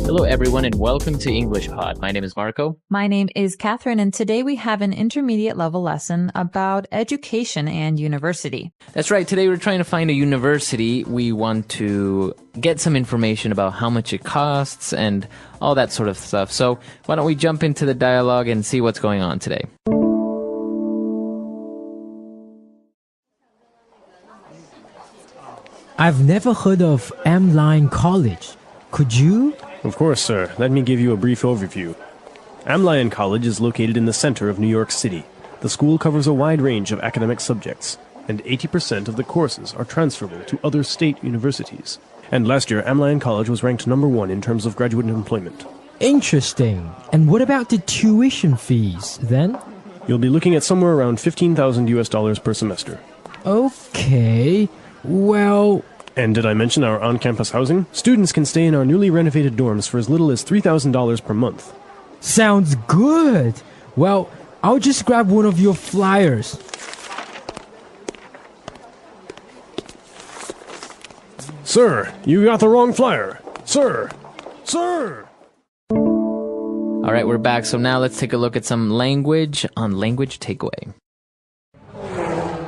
Hello, everyone, and welcome to English Pod. My name is Marco. My name is Catherine, and today we have an intermediate level lesson about education and university. That's right. Today we're trying to find a university. We want to get some information about how much it costs and all that sort of stuff. So why don't we jump into the dialogue and see what's going on today? I've never heard of M-Line College. Could you? Of course, sir. Let me give you a brief overview. Am-Lyon College is located in the center of New York City. The school covers a wide range of academic subjects, and 80% of the courses are transferable to other state universities. And last year, Am-Lyon College was ranked #1 in terms of graduate employment. Interesting. And what about the tuition fees, then? You'll be looking at somewhere around $15,000 per semester. Okay. Well... And did I mention our on-campus housing? Students can stay in our newly renovated dorms for as little as $3,000 per month. Sounds good. Well, I'll just grab one of your flyers. Sir, you got the wrong flyer. Sir! Sir! All right, we're back. So now let's take a look at some language on Language Takeaway.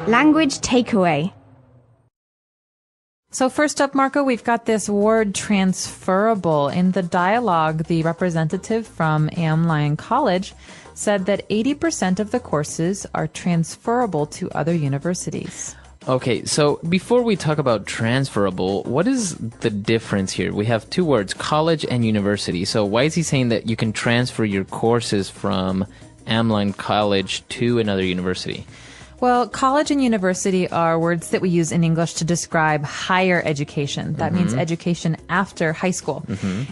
Language takeaway. So first up, Marco, we've got this word transferable. In the dialogue, the representative from Am-Lyon College said that 80% of the courses are transferable to other universities. Okay, so before we talk about transferable, what is the difference here? We have two words, college and university. So why is he saying that you can transfer your courses from Am-Lyon College to another university? Well, college and university are words that we use in English to describe higher education. That means education after high school.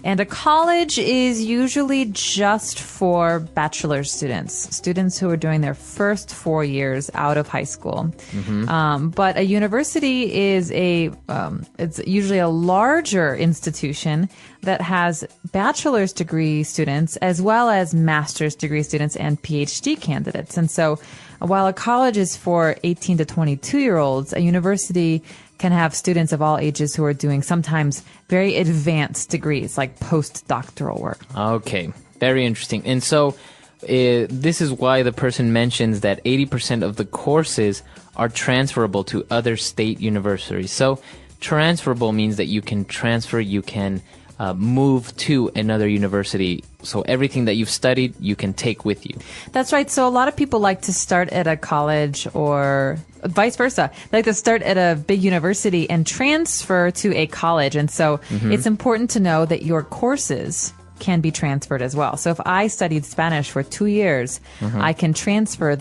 And a college is usually just for bachelor's students who are doing their first 4 years out of high school. But a university is it's usually a larger institution that has bachelor's degree students as well as master's degree students and PhD candidates. And so while a college is for 18 to 22-year-olds, a university can have students of all ages who are doing sometimes very advanced degrees like postdoctoral work. Okay, very interesting. And so this is why the person mentions that 80% of the courses are transferable to other state universities. So transferable means that you can transfer, you can move to another university. So everything that you've studied, you can take with you. That's right. So a lot of people like to start at a college or vice versa. They like to start at a big university and transfer to a college. And so it's important to know that your courses can be transferred as well. So if I studied Spanish for 2 years, I can transfer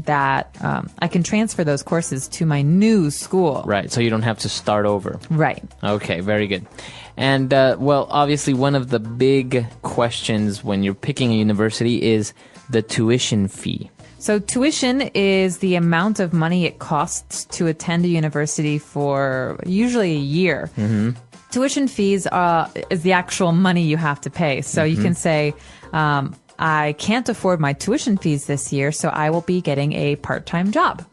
I can transfer those courses to my new school. Right, so you don't have to start over. Right. Okay, very good. And, well, obviously one of the big questions when you're picking a university is the tuition fee. So tuition is the amount of money it costs to attend a university for usually a year. Tuition fees is the actual money you have to pay. So you can say, I can't afford my tuition fees this year, so I will be getting a part-time job.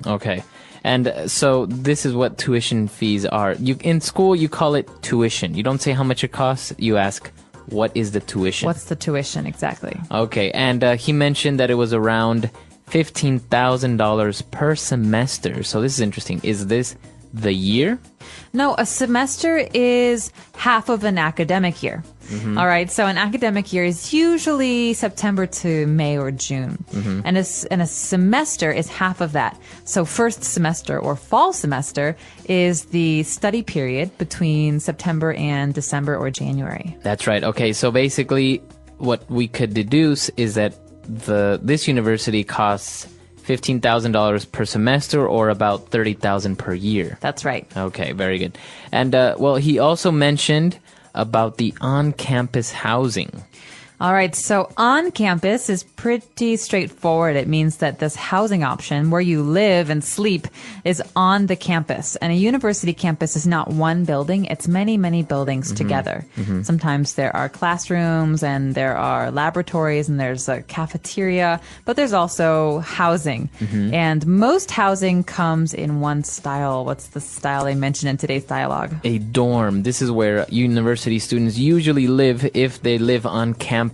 Okay. And so this is what tuition fees are. In school, you call it tuition. You don't say how much it costs. You ask, what is the tuition? What's the tuition, exactly? Okay. And he mentioned that it was around $15,000 per semester. So this is interesting. Is this the year? No, a semester is half of an academic year. All right, so an academic year is usually September to May or June. And a semester is half of that. So first semester or fall semester is the study period between September and December or January. That's right. Okay, so basically what we could deduce is that this university costs $15,000 per semester or about $30,000 per year. That's right. Okay, very good. And, well, he also mentioned about the on-campus housing. All right, so on campus is pretty straightforward. It means that this housing option where you live and sleep is on the campus. And a university campus is not one building, it's many, many buildings together. Sometimes there are classrooms and there are laboratories and there's a cafeteria, but there's also housing. And most housing comes in one style. What's the style they mentioned in today's dialogue? A dorm. This is where university students usually live if they live on campus.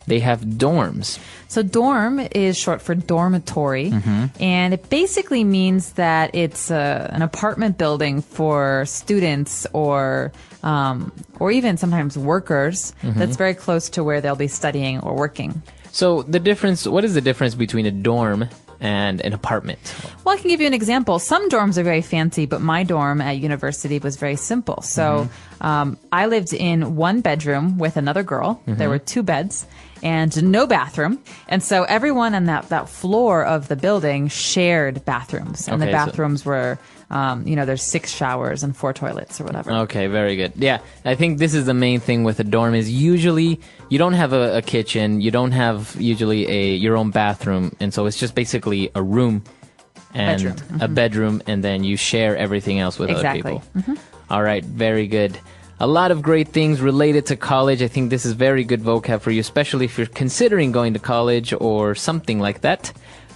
They have dorms. So dorm is short for dormitory, and it basically means that it's an apartment building for students or even sometimes workers that's very close to where they'll be studying or working. So what is the difference between a dorm and an apartment? Well, I can give you an example. Some dorms are very fancy, but my dorm at university was very simple. So I lived in one bedroom with another girl. There were 2 beds and no bathroom. And so everyone on that floor of the building shared bathrooms. And the bathrooms were, there's 6 showers and 4 toilets or whatever. Okay, very good. Yeah, I think this is the main thing with a dorm is usually you don't have a kitchen, you don't have usually your own bathroom, and so it's just basically a room and a bedroom, and then you share everything else with other people. All right, very good. A lot of great things related to college. I think this is very good vocab for you, especially if you're considering going to college or something like that.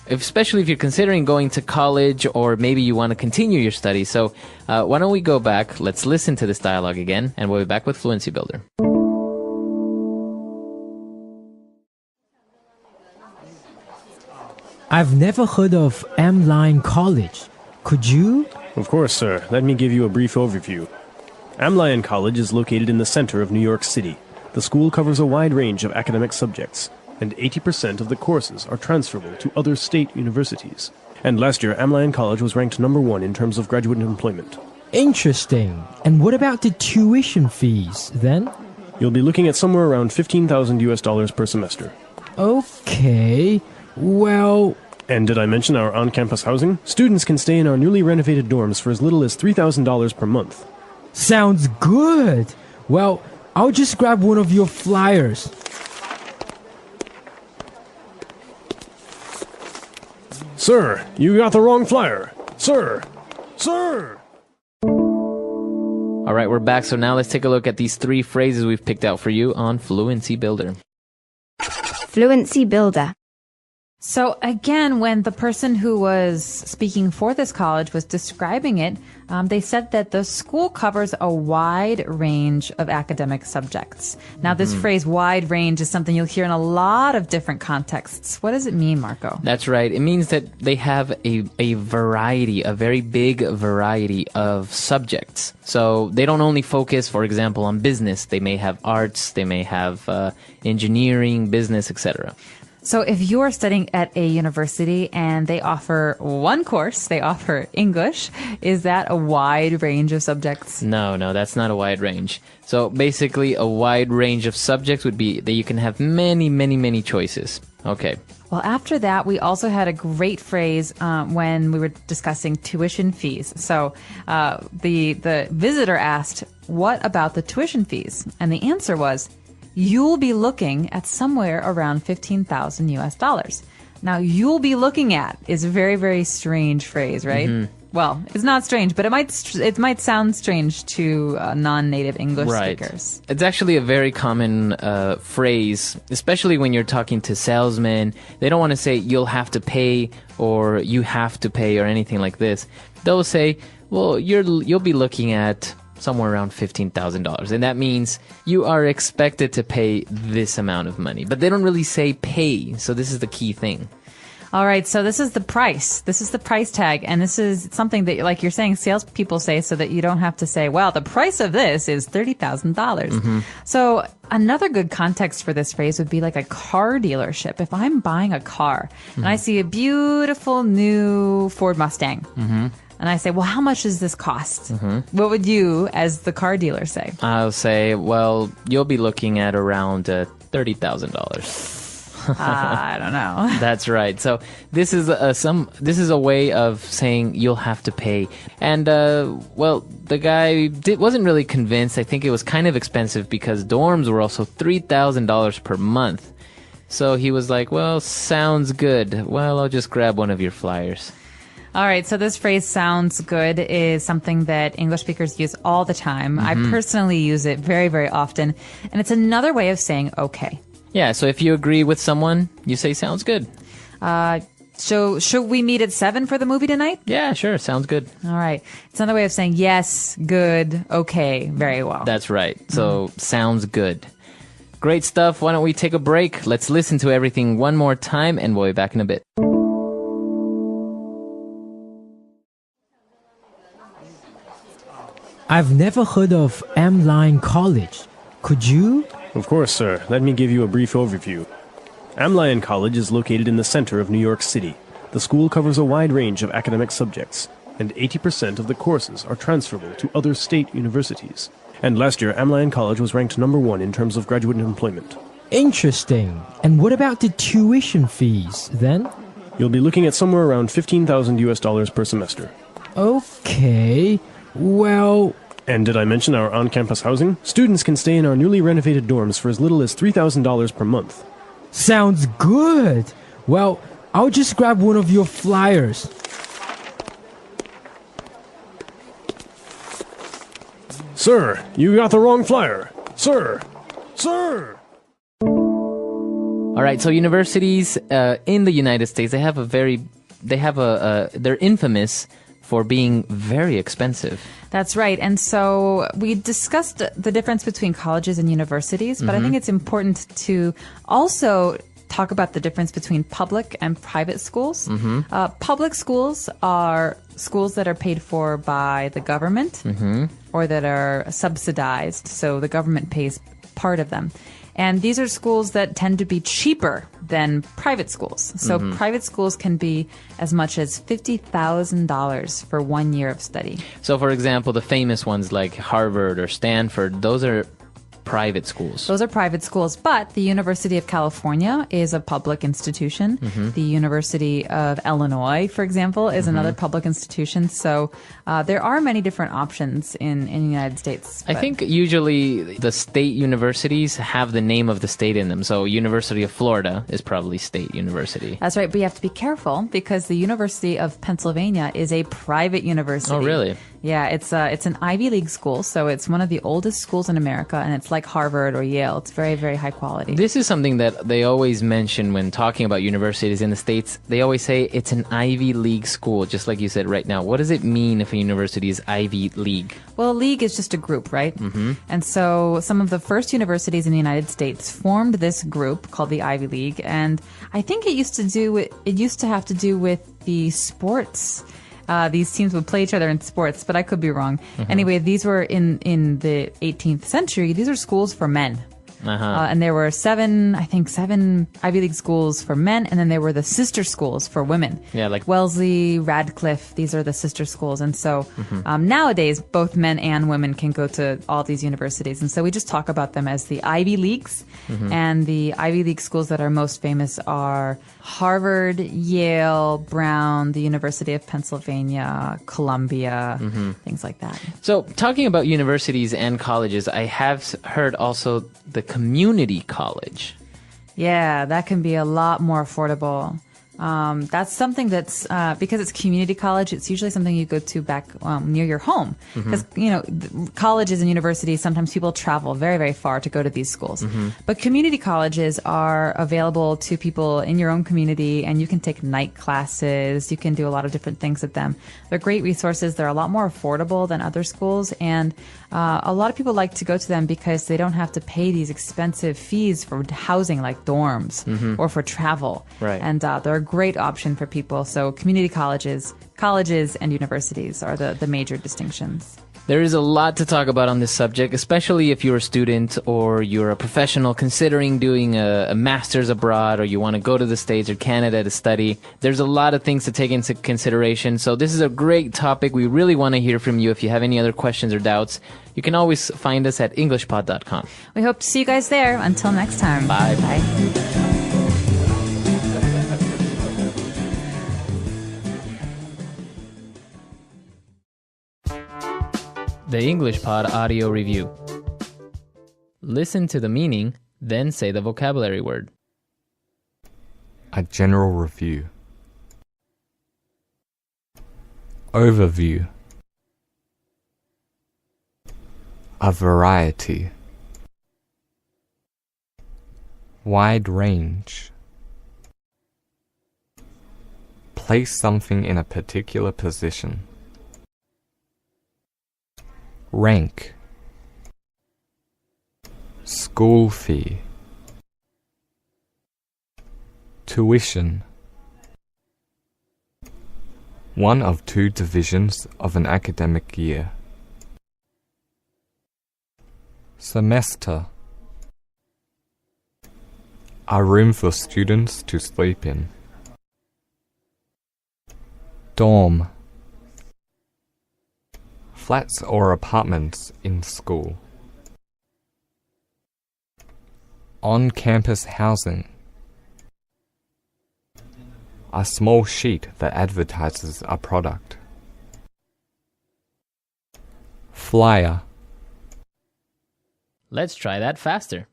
Especially if you're considering going to college or maybe you want to continue your studies. So why don't we go back, let's listen to this dialogue again, and we'll be back with Fluency Builder. I've never heard of M-Line College. Could you? Of course, sir. Let me give you a brief overview. Am College is located in the center of New York City. The school covers a wide range of academic subjects, and 80% of the courses are transferable to other state universities. And last year, Am College was ranked #1 in terms of graduate employment. Interesting. And what about the tuition fees, then? You'll be looking at somewhere around $15,000 per semester. Okay. Well... And did I mention our on-campus housing? Students can stay in our newly renovated dorms for as little as $3,000 per month. Sounds good. Well, I'll just grab one of your flyers. Sir, you got the wrong flyer. Sir! Sir! All right, we're back. So now let's take a look at these 3 phrases we've picked out for you on Fluency Builder. Fluency Builder. So again, when the person who was speaking for this college was describing it, they said that the school covers a wide range of academic subjects. Now, this phrase, wide range, is something you'll hear in a lot of different contexts. What does it mean, Marco? That's right. It means that they have a variety, a very big variety of subjects. So they don't only focus, for example, on business. They may have arts, they may have engineering, business, etc. So if you're studying at a university and they offer one course, they offer English, is that a wide range of subjects? No, that's not a wide range. So basically a wide range of subjects would be that you can have many, many, many choices. Okay. Well, after that, we also had a great phrase when we were discussing tuition fees. So the visitor asked, what about the tuition fees? And the answer was, you'll be looking at somewhere around $15,000. Now, you'll be looking at is a very, very strange phrase, right? Well, it's not strange, but it might sound strange to non-native English speakers. It's actually a very common phrase, especially when you're talking to salesmen. They don't want to say you'll have to pay or you have to pay or anything like this. They'll say, well, you'll be looking at somewhere around $15,000. And that means you are expected to pay this amount of money. But they don't really say pay. So this is the key thing. All right. So this is the price. This is the price tag. And this is something that, like you're saying, salespeople say so that you don't have to say, well, the price of this is $30,000. So another good context for this phrase would be like a car dealership. If I'm buying a car and I see a beautiful new Ford Mustang, and I say, well, how much does this cost? What would you, as the car dealer, say? I'll say, well, you'll be looking at around $30,000. I don't know. That's right. So this is a way of saying you'll have to pay. And the guy wasn't really convinced. I think it was kind of expensive because dorms were also $3,000 per month. So he was like, well, sounds good. Well, I'll just grab one of your flyers. All right, so this phrase "sounds good" is something that English speakers use all the time. I personally use it very, very often, and it's another way of saying okay. Yeah, so if you agree with someone, you say sounds good. So should we meet at 7 for the movie tonight? Yeah, sure, sounds good. All right. It's another way of saying yes, good, okay, very well. That's right. So sounds good. Great stuff. Why don't we take a break? Let's listen to everything one more time, and we'll be back in a bit. I've never heard of M-Line College. Could you? Of course, sir. Let me give you a brief overview. Am College is located in the center of New York City. The school covers a wide range of academic subjects, and 80% of the courses are transferable to other state universities. And last year, Am College was ranked number 1 in terms of graduate employment. Interesting. And what about the tuition fees, then? You'll be looking at somewhere around $15,000 per semester. Okay. Well... And did I mention our on-campus housing? Students can stay in our newly renovated dorms for as little as $3,000 per month. Sounds good. Well, I'll just grab one of your flyers. Sir, you got the wrong flyer. Sir! Sir! All right, so universities in the United States, they're infamous for being very expensive. That's right. And so we discussed the difference between colleges and universities, but I think it's important to also talk about the difference between public and private schools. Public schools are schools that are paid for by the government or that are subsidized, so the government pays part of them. And these are schools that tend to be cheaper than private schools. So private schools can be as much as $50,000 for 1 year of study. So, for example, the famous ones like Harvard or Stanford, those are private schools. Those are private schools, but the University of California is a public institution. The University of Illinois, for example, is another public institution. So there are many different options in the United States. I think usually the state universities have the name of the state in them. So University of Florida is probably state university. That's right, but you have to be careful because the University of Pennsylvania is a private university. Oh, really? Yeah, it's an Ivy League school, so it's one of the oldest schools in America, and it's like Harvard or Yale. It's very, very high quality. This is something that they always mention when talking about universities in the States. They always say it's an Ivy League school, just like you said right now. What does it mean if a university is Ivy League? Well, a league is just a group, right? And so some of the first universities in the United States formed this group called the Ivy League, and I think it used to have to do with the sports. These teams would play each other in sports, but I could be wrong. Anyway, these were in the 18th century. These are schools for men. And there were seven Ivy League schools for men, and then there were the sister schools for women. Yeah, like Wellesley, Radcliffe, these are the sister schools. And so nowadays, both men and women can go to all these universities. And so we just talk about them as the Ivy Leagues. And the Ivy League schools that are most famous are Harvard, Yale, Brown, the University of Pennsylvania, Columbia, things like that. So talking about universities and colleges, I have heard also the community college. Yeah, that can be a lot more affordable. That's something that's because it's community college. It's usually something you go to back near your home because colleges and universities, sometimes people travel very, very far to go to these schools. But community colleges are available to people in your own community, and you can take night classes. You can do a lot of different things at them. They're great resources. They're a lot more affordable than other schools, and a lot of people like to go to them because they don't have to pay these expensive fees for housing like dorms or for travel. Right. And they're a great option for people. So community colleges and universities are the major distinctions. There is a lot to talk about on this subject, especially if you're a student or you're a professional considering doing a master's abroad, or you want to go to the States or Canada to study. There's a lot of things to take into consideration. So this is a great topic. We really want to hear from you. If you have any other questions or doubts, you can always find us at englishpod.com. We hope to see you guys there. Until next time. Bye. Bye. The English Pod Audio Review. Listen to the meaning, then say the vocabulary word. A general review. Overview. A variety. Wide range. Place something in a particular position. Rank. School fee. Tuition. One of two divisions of an academic year. Semester. A room for students to sleep in. Dorm. Flats or apartments in school. On-campus housing. A small sheet that advertises a product. Flyer. Let's try that faster.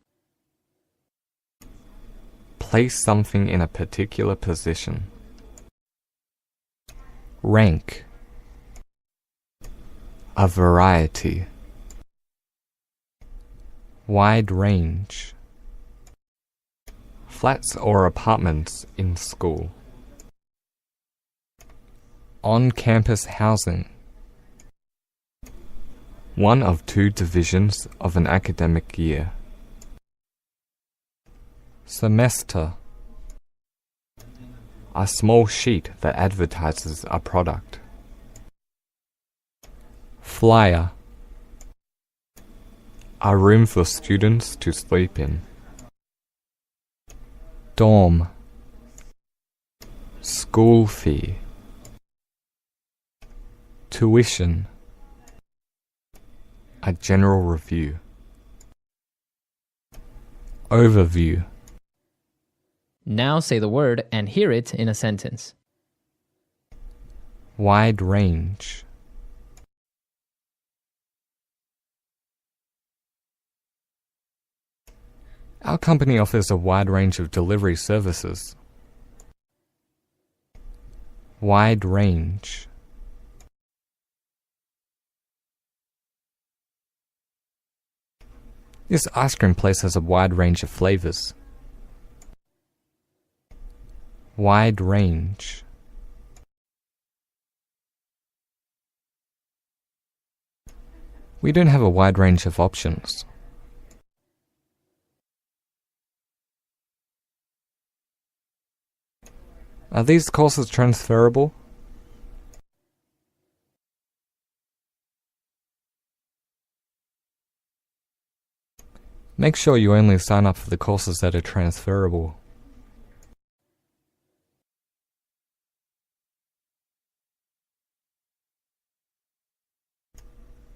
Place something in a particular position. Rank. A variety. Wide range. Flats or apartments in school. On-campus housing. One of two divisions of an academic year. Semester. A small sheet that advertises a product. Flyer. A room for students to sleep in. Dorm. School fee. Tuition. A general review. Overview. Now say the word and hear it in a sentence. Wide range. Our company offers a wide range of delivery services. Wide range. This ice cream place has a wide range of flavors. Wide range. We don't have a wide range of options. Are these courses transferable? Make sure you only sign up for the courses that are transferable.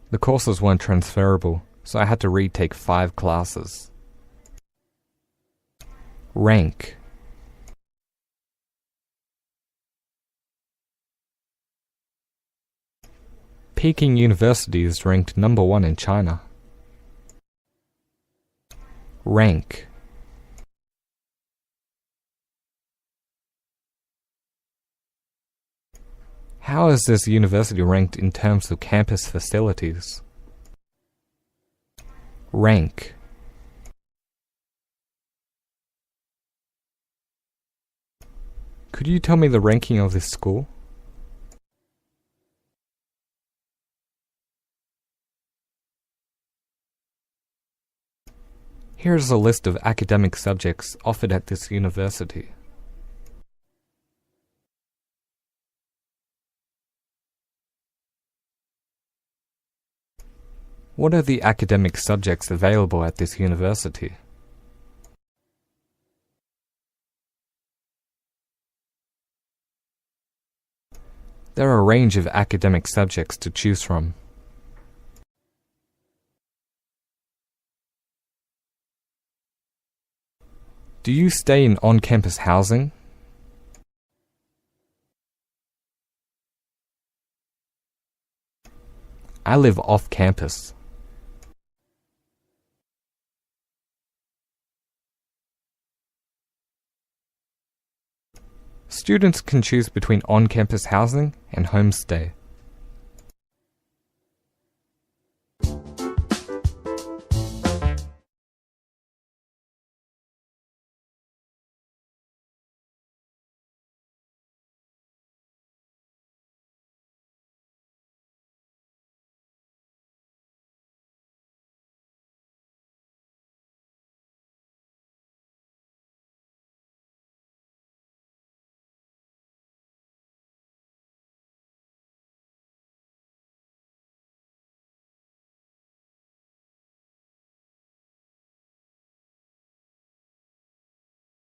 The courses weren't transferable, so I had to retake 5 classes. Rank. Peking University is ranked number 1 in China. Rank. How is this university ranked in terms of campus facilities? Rank. Could you tell me the ranking of this school? Here is a list of academic subjects offered at this university. What are the academic subjects available at this university? There are a range of academic subjects to choose from. Do you stay in on-campus housing? I live off campus. Students can choose between on-campus housing and homestay.